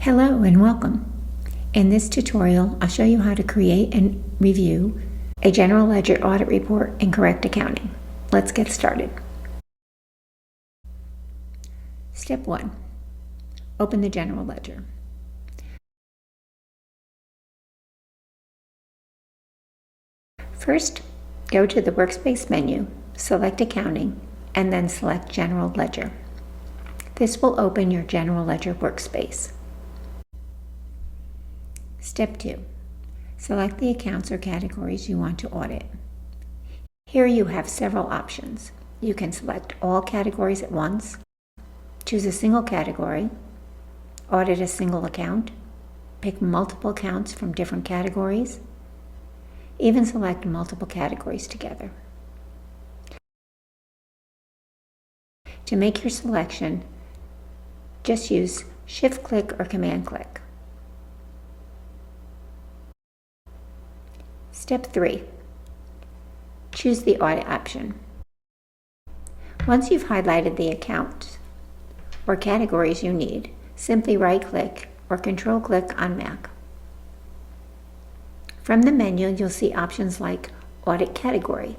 Hello and welcome. In this tutorial, I'll show you how to create and review a General Ledger Audit Report in correct accounting. Let's get started. Step 1. Open the General Ledger. First, go to the Workspace menu, select Accounting, and then select General Ledger. This will open your General Ledger workspace. Step 2. Select the accounts or categories you want to audit. Here you have several options. You can select all categories at once, choose a single category, audit a single account, pick multiple accounts from different categories, even select multiple categories together. To make your selection, just use Shift-click or Command-click. Step 3. Choose the audit option. Once you've highlighted the account or categories you need, simply right-click or Control-click on Mac. From the menu, you'll see options like Audit Category,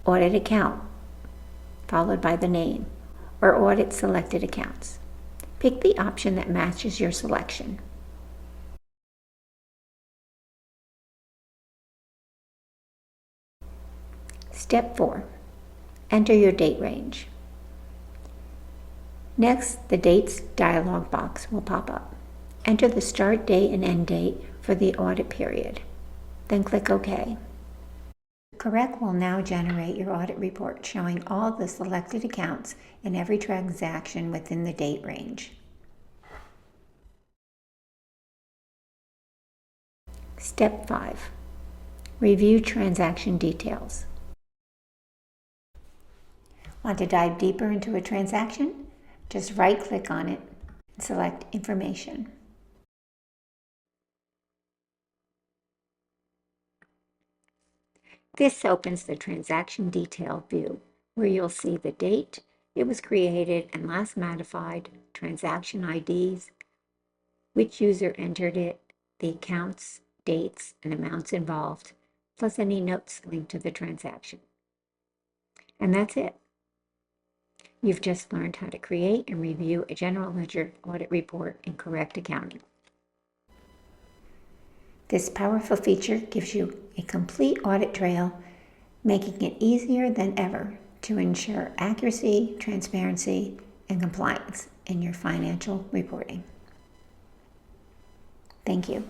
Audit Account, followed by the name, or Audit Selected Accounts. Pick the option that matches your selection. Step 4. Enter your date range. Next, the Dates dialog box will pop up. Enter the start date and end date for the audit period. Then click OK. Correct will now generate your audit report showing all the selected accounts and every transaction within the date range. Step 5. Review transaction details. Want to dive deeper into a transaction? Just right-click on it and select Information. This opens the transaction detail view, where you'll see the date it was created and last modified, transaction IDs, which user entered it, the accounts, dates, and amounts involved, plus any notes linked to the transaction. And that's it. You've just learned how to create and review a General Ledger Audit Report in correct accounting. This powerful feature gives you a complete audit trail, making it easier than ever to ensure accuracy, transparency, and compliance in your financial reporting. Thank you.